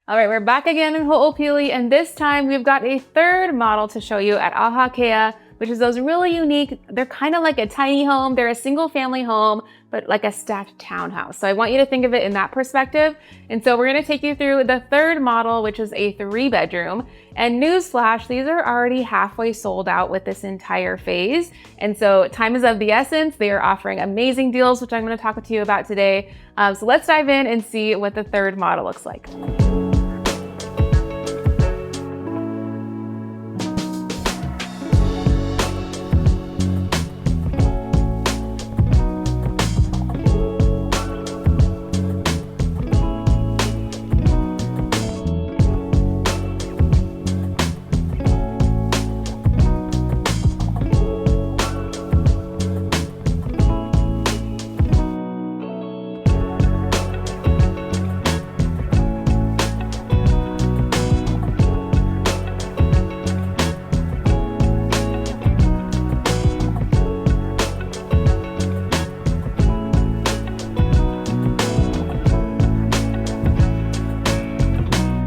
All right, we're back again in Ho'opili, and this time we've got a third model to show you at Ahakea, which is those really unique, they're kind of like a tiny home. They're a single family home, but like a stacked townhouse. So I want you to think of it in that perspective. And so we're gonna take you through the third model, which is a 3-bedroom. And newsflash, these are already halfway sold out with this entire phase. And so time is of the essence. They are offering amazing deals, which I'm gonna talk to you about today. So let's dive in and see what the third model looks like.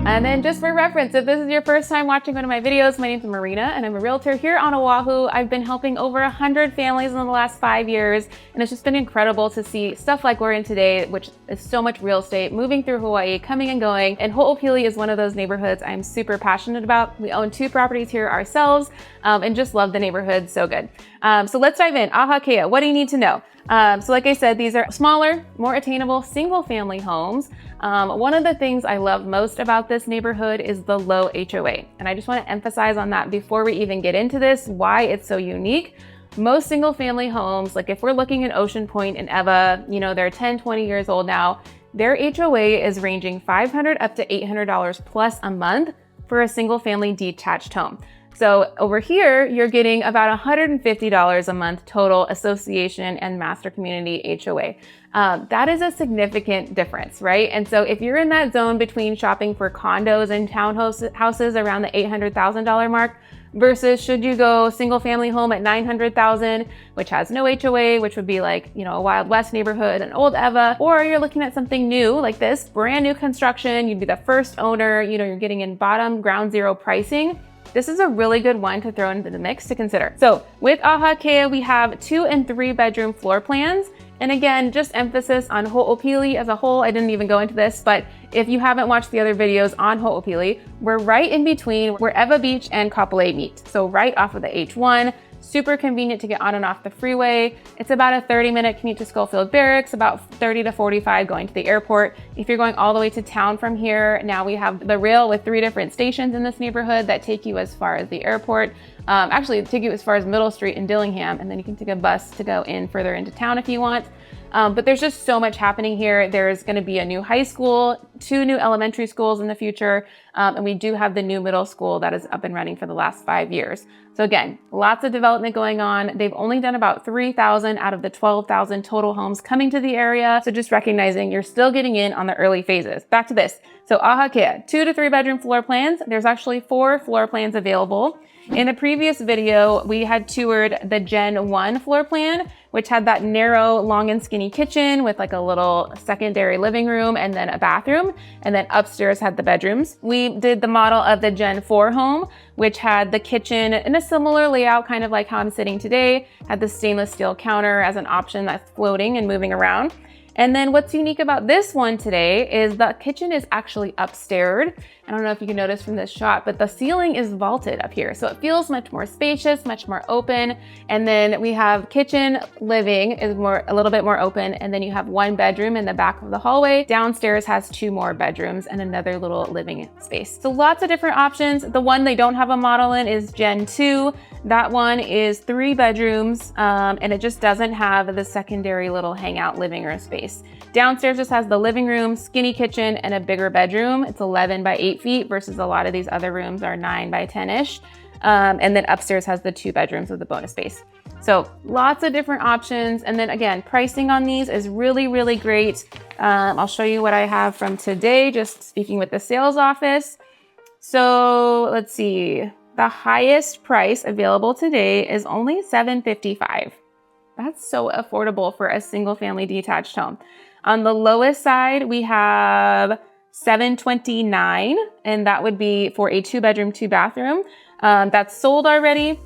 And then just for reference, if this is your first time watching one of my videos, my name's Marina and I'm a realtor here on Oahu. I've been helping over 100 families in the last 5 years, and it's just been incredible to see stuff like we're in today, which is so much real estate, moving through Hawaii, coming and going. And Ho'opili is one of those neighborhoods I'm super passionate about. We own 2 properties here ourselves and just love the neighborhood so good. So let's dive in. Ahakea, what do you need to know? So like I said, these are smaller, more attainable single family homes. One of the things I love most about this neighborhood is the low HOA. And I just want to emphasize on that before we even get into this, why it's so unique. Most single family homes, like if we're looking at Ocean Point and Eva, you know, they're 10, 20 years old now, their HOA is ranging $500 up to $800 plus a month for a single family detached home. So over here, you're getting about $150 a month total association and master community HOA. That is a significant difference, right? And so if you're in that zone between shopping for condos and townhouses around the $800,000 mark, versus should you go single family home at $900,000, which has no HOA, which would be like, you know, a Wild West neighborhood, an old Eva, or you're looking at something new like this, brand new construction, you'd be the first owner, you know, you're getting in bottom ground zero pricing. This is a really good one to throw into the mix to consider. So with Ahakea, we have 2 and 3 bedroom floor plans. And again, just emphasis on Ho'opili as a whole. I didn't even go into this, but if you haven't watched the other videos on Ho'opili, we're right in between where Ewa Beach and Kapolei meet. So right off of the H1, super convenient to get on and off the freeway. It's about a 30-minute commute to Schofield Barracks, about 30 to 45 going to the airport. If you're going all the way to town from here, now we have the rail with 3 different stations in this neighborhood that take you as far as the airport. Actually, take you as far as Middle Street in Dillingham, and then you can take a bus to go in further into town if you want. But there's just so much happening here. There's going to be a new high school, 2 new elementary schools in the future, and we do have the new middle school that is up and running for the last 5 years. So again, lots of development going on. They've only done about 3,000 out of the 12,000 total homes coming to the area. So just recognizing you're still getting in on the early phases. Back to this. So Ahakea, 2 to 3 bedroom floor plans. There's actually 4 floor plans available. In the previous video, we had toured the Gen 1 floor plan, which had that narrow, long and skinny kitchen with like a little secondary living room and then a bathroom. And then upstairs had the bedrooms. We did the model of the Gen 4 home, which had the kitchen in a similar layout, kind of like how I'm sitting today, had the stainless steel counter as an option that's floating and moving around. And then what's unique about this one today is the kitchen is actually upstairs. I don't know if you can notice from this shot, but the ceiling is vaulted up here. So it feels much more spacious, much more open. And then we have kitchen living is a little bit more open. And then you have 1 bedroom in the back of the hallway. Downstairs has 2 more bedrooms and another little living space. So lots of different options. The one they don't have a model in is Gen 2. That one is 3 bedrooms and it just doesn't have the secondary little hangout living room space. Downstairs just has the living room, skinny kitchen, and a bigger bedroom. It's 11 by 8 feet versus a lot of these other rooms are 9 by 10-ish. And then upstairs has the 2 bedrooms with the bonus space. So lots of different options. And then again, pricing on these is really, really great. I'll show you what I have from today, just speaking with the sales office. So let's see. The highest price available today is only $755. That's so affordable for a single family detached home. On the lowest side, we have $729, and that would be for a 2-bedroom, 2-bathroom. That's sold already.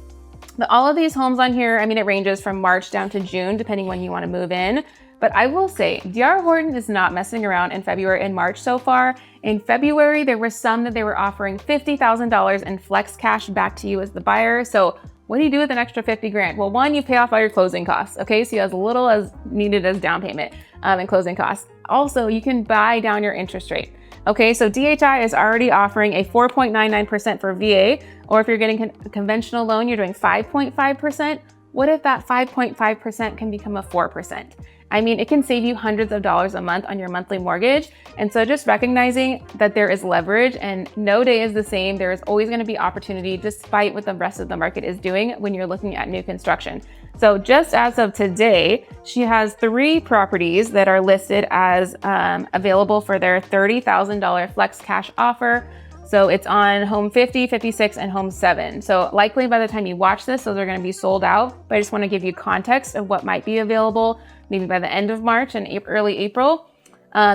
But all of these homes on here, I mean, it ranges from March down to June, depending when you want to move in. But I will say, D.R. Horton is not messing around in February and March so far. In February, there were some that they were offering $50,000 in flex cash back to you as the buyer. So what do you do with an extra 50 grand? Well, one, you pay off all your closing costs. Okay, so you have as little as needed as down payment and closing costs. Also, you can buy down your interest rate. Okay, so DHI is already offering a 4.99% for VA, or if you're getting a conventional loan, you're doing 5.5%. What if that 5.5% can become a 4%? I mean, it can save you hundreds of dollars a month on your monthly mortgage. And so just recognizing that there is leverage and no day is the same. There is always going to be opportunity despite what the rest of the market is doing when you're looking at new construction. So just as of today, she has 3 properties that are listed as available for their $30,000 flex cash offer. So it's on home 50, 56, and home 7. So likely by the time you watch this, those are going to be sold out. But I just want to give you context of what might be available maybe by the end of March and early April.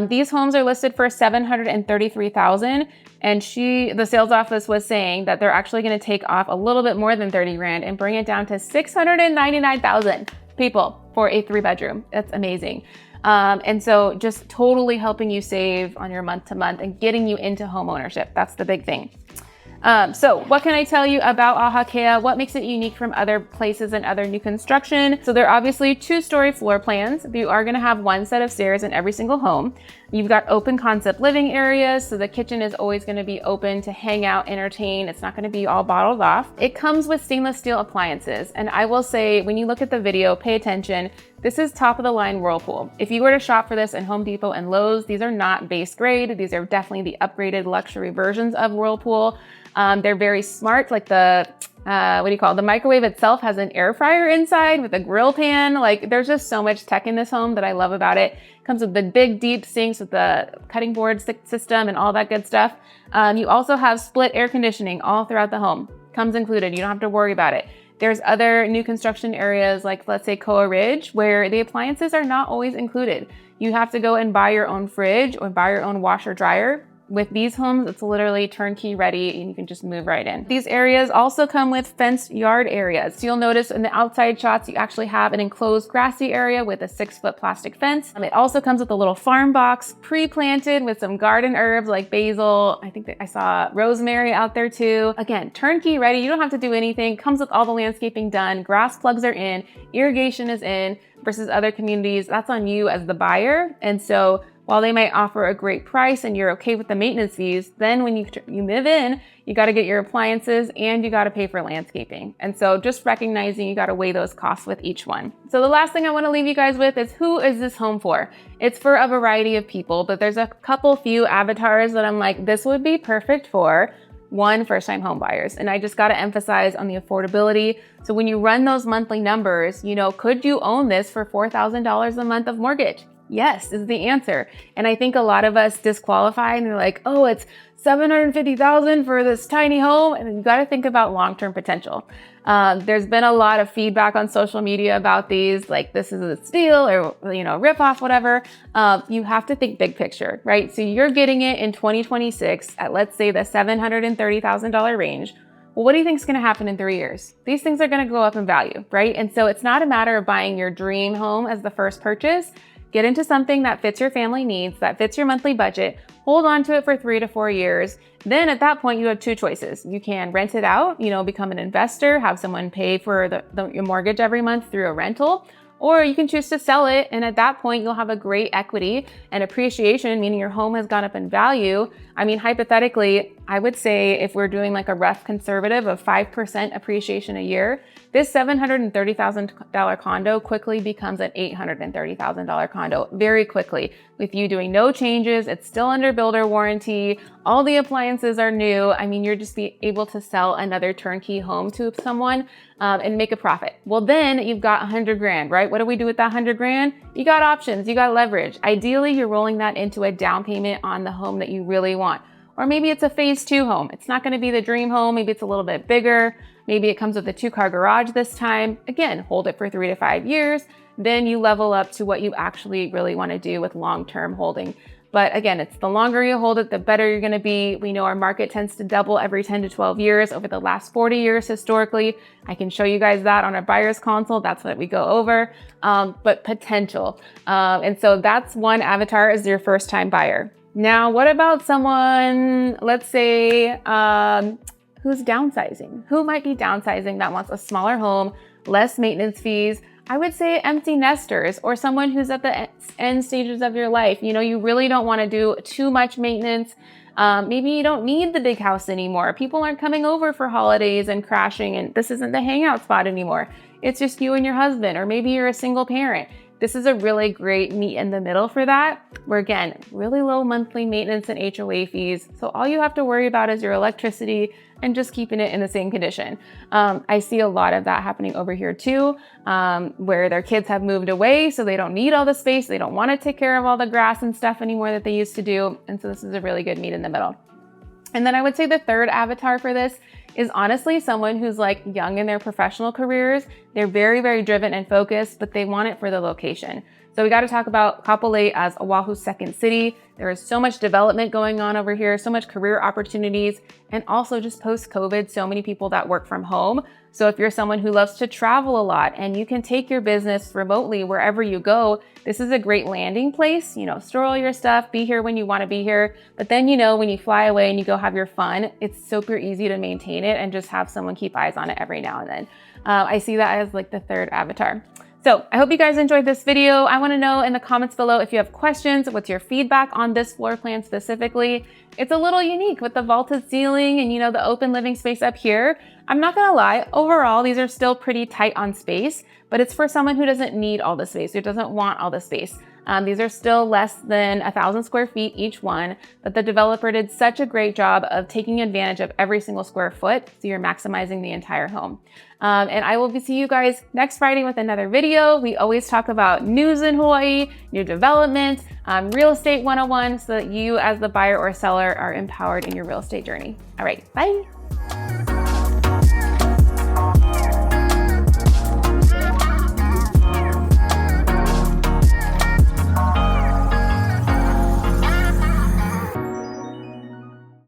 These homes are listed for $733,000. And the sales office was saying that they're actually going to take off a little bit more than 30 grand and bring it down to $699,000 people for a 3-bedroom. That's amazing. And so just totally helping you save on your month to month and getting you into home ownership. That's the big thing. So what can I tell you about Ahakea? What makes it unique from other places and other new construction? So there are obviously 2-story floor plans. You are going to have 1 set of stairs in every single home. You've got open concept living areas. So the kitchen is always going to be open to hang out, entertain. It's not going to be all bottled off. It comes with stainless steel appliances. And I will say, when you look at the video, pay attention. This is top of the line Whirlpool. If you were to shop for this in Home Depot and Lowe's, these are not base grade. These are definitely the upgraded luxury versions of Whirlpool. They're very smart, like the microwave itself has an air fryer inside with a grill pan. Like there's just so much tech in this home that I love about it. Comes with the big deep sinks with the cutting board system and all that good stuff. You also have split air conditioning all throughout the home. Comes included, you don't have to worry about it. There's other new construction areas like, let's say, Koa Ridge, where the appliances are not always included. You have to go and buy your own fridge or buy your own washer dryer. With these homes, it's literally turnkey ready and you can just move right in. These areas also come with fenced yard areas. So you'll notice in the outside shots, you actually have an enclosed grassy area with a 6-foot plastic fence. It also comes with a little farm box pre-planted with some garden herbs like basil. I think that I saw rosemary out there too. Again, turnkey ready. You don't have to do anything. Comes with all the landscaping done. Grass plugs are in, irrigation is in, versus other communities. That's on you as the buyer. And so while they might offer a great price and you're okay with the maintenance fees, then when you move in, you got to get your appliances and you got to pay for landscaping. And so just recognizing you got to weigh those costs with each one. So the last thing I want to leave you guys with is, who is this home for? It's for a variety of people, but there's a few avatars that I'm like, this would be perfect for. 1, first-time home buyers. And I just got to emphasize on the affordability. So when you run those monthly numbers, could you own this for $4,000 a month of mortgage? Yes, is the answer. And I think a lot of us disqualify and they're like, oh, it's $750,000 for this tiny home. And you got to think about long-term potential. There's been a lot of feedback on social media about these, like this is a steal or, rip off, whatever. You have to think big picture, right? So you're getting it in 2026 at, let's say, the $730,000 range. Well, what do you think is going to happen in 3 years? These things are going to go up in value, right? And so it's not a matter of buying your dream home as the first purchase. Get into something that fits your family needs, that fits your monthly budget, hold on to it for 3 to 4 years. Then at that point, you have 2 choices. You can rent it out, become an investor, have someone pay for your mortgage every month through a rental, or you can choose to sell it. And at that point, you'll have a great equity and appreciation, meaning your home has gone up in value. I mean, hypothetically, I would say if we're doing like a rough conservative of 5% appreciation a year, this $730,000 condo quickly becomes an $830,000 condo very quickly. With you doing no changes, it's still under builder warranty, all the appliances are new. I mean, you're just be able to sell another turnkey home to someone and make a profit. Well, then you've got 100 grand, right? What do we do with that 100 grand? You got options, you got leverage. Ideally, you're rolling that into a down payment on the home that you really want. Or maybe it's a phase 2 home. It's not going to be the dream home. Maybe it's a little bit bigger. Maybe it comes with a 2-car garage this time. Again, hold it for 3 to 5 years. Then you level up to what you actually really want to do with long-term holding. But again, it's the longer you hold it, the better you're going to be. We know our market tends to double every 10 to 12 years over the last 40 years historically. I can show you guys that on our buyer's consult. That's what we go over, but potential. And so that's one avatar is your first time buyer. Now, what about someone, let's say, who's downsizing? Who might be downsizing that wants a smaller home, less maintenance fees? I would say empty nesters or someone who's at the end stages of your life. You know, you really don't want to do too much maintenance. Maybe you don't need the big house anymore. People aren't coming over for holidays and crashing, and this isn't the hangout spot anymore. It's just you and your husband, or maybe you're a single parent. This is a really great meet in the middle for that, where again, really low monthly maintenance and HOA fees. So all you have to worry about is your electricity and just keeping it in the same condition. I see a lot of that happening over here too, where their kids have moved away, so they don't need all the space. They don't want to take care of all the grass and stuff anymore that they used to do. And so this is a really good meet in the middle. And then I would say the third avatar for this is honestly someone who's like young in their professional careers. They're very, very driven and focused, but they want it for the location. So we got to talk about Kapolei as Oahu's second city. There is so much development going on over here, so much career opportunities, and also just post-COVID, so many people that work from home. So if you're someone who loves to travel a lot and you can take your business remotely wherever you go, this is a great landing place. You know, store all your stuff, be here when you want to be here. But then, you know, when you fly away and you go have your fun, it's super easy to maintain it and just have someone keep eyes on it every now and then. I see that as like the third avatar. So I hope you guys enjoyed this video. I want to know in the comments below if you have questions. What's your feedback on this floor plan specifically? It's a little unique with the vaulted ceiling and, you know, the open living space up here. I'm not going to lie, overall, these are still pretty tight on space, but it's for someone who doesn't need all the space, who doesn't want all the space. These are still less than 1,000 square feet each one, but the developer did such a great job of taking advantage of every single square foot, so you're maximizing the entire home. And I will see you guys next Friday with another video. We always talk about news in Hawaii, new development, real estate 101, so that you as the buyer or seller are empowered in your real estate journey. All right, bye.